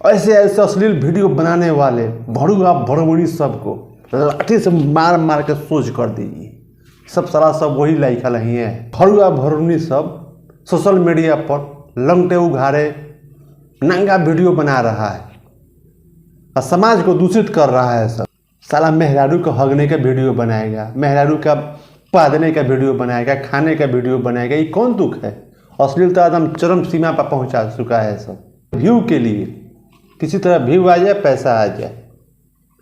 ऐसे ऐसे अश्लील वीडियो बनाने वाले भड़ुआ भड़बड़ी सबको लाठी से मार मार के सोच कर दीजिए। सब सारा सब वही लाइका नहीं है। भड़ुआ भड़बड़ी सब सोशल मीडिया पर लंगटे उघारे नंगा वीडियो बना रहा है और समाज को दूषित कर रहा है। सब साला मेहरारू को हगने का वीडियो बनाएगा, मेहरारू का पादने का वीडियो बनाएगा, खाने का वीडियो बनाएगा। ये कौन दुख है? अश्लीलता एकदम चरम सीमा पर पहुंचा चुका है। सब व्यू के लिए, किसी तरह व्यू आ जाए, पैसा आ जाए,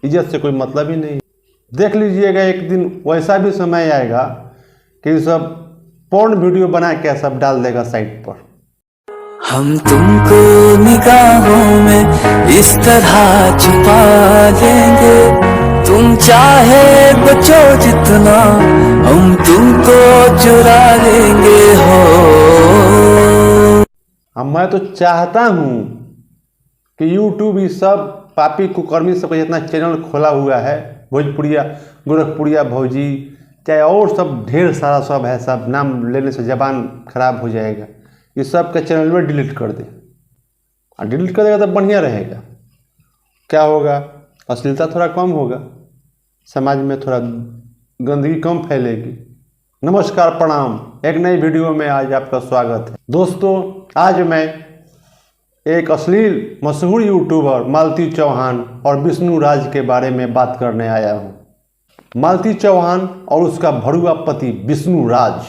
इज्जत से कोई मतलब ही नहीं। देख लीजिएगा एक दिन वैसा भी समय आएगा कि सब पोर्न वीडियो बना के सब डाल देगा साइट पर। हम तुमको निगाहों में इस तरह छुपा लेंगे, तुम चाहे बचो जितना हम तुमको चुरा लेंगे हो। अब मैं तो चाहता हूँ कि यूट्यूब ये सब पापी कुकर्मी सबका जितना चैनल खोला हुआ है, भोजपुरिया गोरखपुरिया भौजी चाहे और सब ढेर सारा सब है, सब नाम लेने से ज़बान खराब हो जाएगा, ये सब का चैनल में डिलीट कर दे। और डिलीट कर देगा तो बढ़िया रहेगा। क्या होगा? अश्लीलता थोड़ा कम होगा, समाज में थोड़ा गंदगी कम फैलेगी। नमस्कार, प्रणाम। एक नई वीडियो में आज आपका स्वागत है। दोस्तों, आज मैं एक अश्लील मशहूर यूट्यूबर मालती चौहान और विष्णु राज के बारे में बात करने आया हूँ। मालती चौहान और उसका भड़ुआ पति विष्णु राज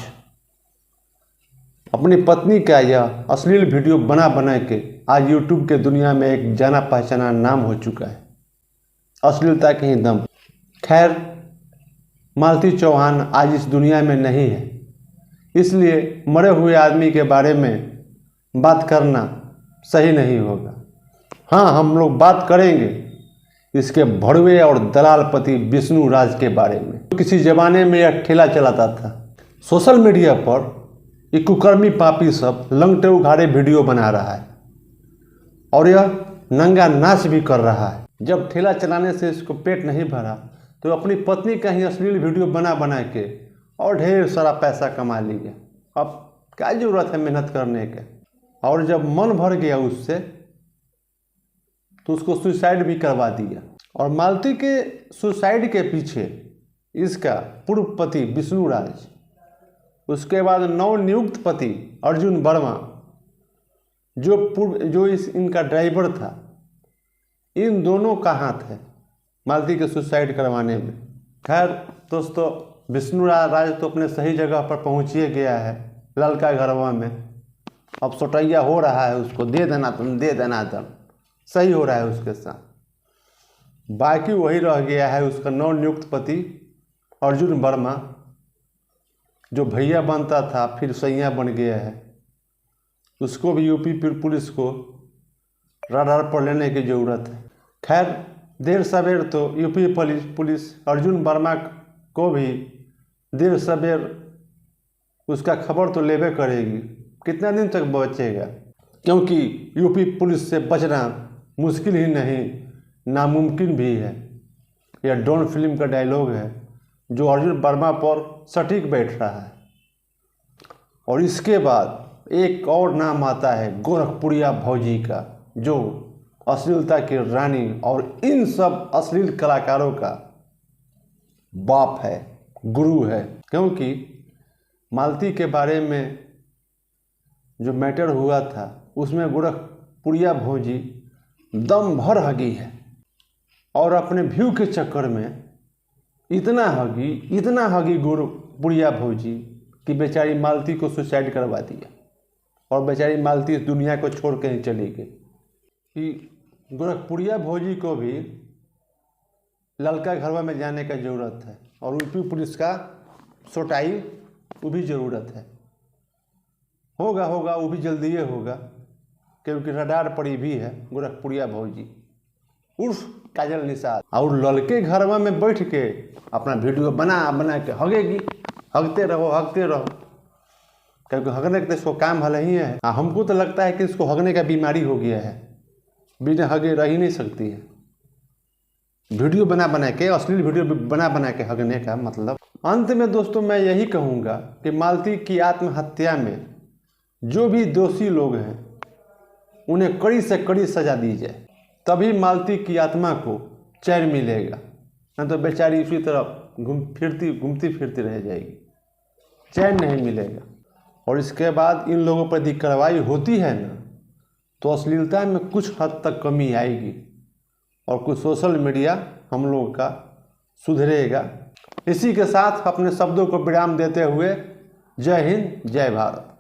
अपनी पत्नी का यह अश्लील वीडियो बना के आज यूट्यूब के दुनिया में एक जाना पहचाना नाम हो चुका है। अश्लीलता के ही दम। खैर, मालती चौहान आज इस दुनिया में नहीं है, इसलिए मरे हुए आदमी के बारे में बात करना सही नहीं होगा। हाँ, हम लोग बात करेंगे इसके भड़वे और दलाल पति विष्णु राज के बारे में। किसी ज़माने में यह ठेला चलाता था। सोशल मीडिया पर ये कुकर्मी पापी सब लंगटे उघाड़े वीडियो बना रहा है और यह नंगा नाच भी कर रहा है। जब ठेला चलाने से इसको पेट नहीं भरा तो अपनी पत्नी का ही अश्लील वीडियो बना के और ढेर सारा पैसा कमा लिया। अब क्या ज़रूरत है मेहनत करने के? और जब मन भर गया उससे तो उसको सुसाइड भी करवा दिया। और मालती के सुसाइड के पीछे इसका पूर्व पति विष्णु राज, उसके बाद नवनियुक्त पति अर्जुन वर्मा जो इनका ड्राइवर था, इन दोनों का हाथ है मालती के सुसाइड करवाने में। खैर दोस्तों, विष्णु राज तो अपने सही जगह पर पहुँच ही गया है, ललका घरवा में। अब सोटैया हो रहा है, उसको दे देना तुम, सही हो रहा है उसके साथ। बाकी वही रह गया है उसका नवनियुक्त पति अर्जुन वर्मा, जो भैया बनता था फिर सैया बन गया है। उसको भी यूपी पुलिस को रडार पर लेने की ज़रूरत है। खैर, देर सवेर तो यूपी पुलिस अर्जुन वर्मा को भी देर सवेर उसका खबर तो लेवे करेगी। कितना दिन तक बचेगा? क्योंकि यूपी पुलिस से बचना मुश्किल ही नहीं, नामुमकिन भी है। यह डॉन फिल्म का डायलॉग है जो अर्जुन वर्मा पर सटीक बैठ रहा है। और इसके बाद एक और नाम आता है गोरखपुरिया भौजी का, जो अश्लीलता की रानी और इन सब अश्लील कलाकारों का बाप है, गुरु है। क्योंकि मालती के बारे में जो मैटर हुआ था उसमें गोरखपुरिया भौजी दम भर हगी है और अपने व्यू के चक्कर में इतना हगी गोरखपुरिया भौजी कि बेचारी मालती को सुसाइड करवा दिया और बेचारी मालती इस दुनिया को छोड़ के ही चली गई। कि गोरखपुरिया भौजी को भी ललका घरवा में जाने का ज़रूरत है और यूपी पुलिस का सोटाई वो भी ज़रूरत है। होगा वो भी जल्दी ही होगा, क्योंकि रडार पड़ी भी है गोरखपुरिया भौजी उर्फ काजल निषाद। और ललके घरवा में बैठ के अपना वीडियो बना के हगेगी। हगते रहो, क्योंकि हगने का इसको काम भले ही है। हमको तो लगता है कि इसको हगने का बीमारी हो गया है, बिना हगे रह ही नहीं सकती है। वीडियो बना के, अश्लील वीडियो बना के हगने का मतलब। अंत में दोस्तों मैं यही कहूँगा कि मालती की आत्महत्या में जो भी दोषी लोग हैं उन्हें कड़ी से कड़ी सजा दी जाए। तभी मालती की आत्मा को चैन मिलेगा, नहीं तो बेचारी इसी तरह घूमती फिरती रह जाएगी, चैन नहीं मिलेगा। और इसके बाद इन लोगों पर यदि कार्रवाई होती है ना, तो अश्लीलता में कुछ हद तक कमी आएगी और कुछ सोशल मीडिया हम लोगों का सुधरेगा। इसी के साथ अपने शब्दों को विराम देते हुए जय हिंद, जय भारत।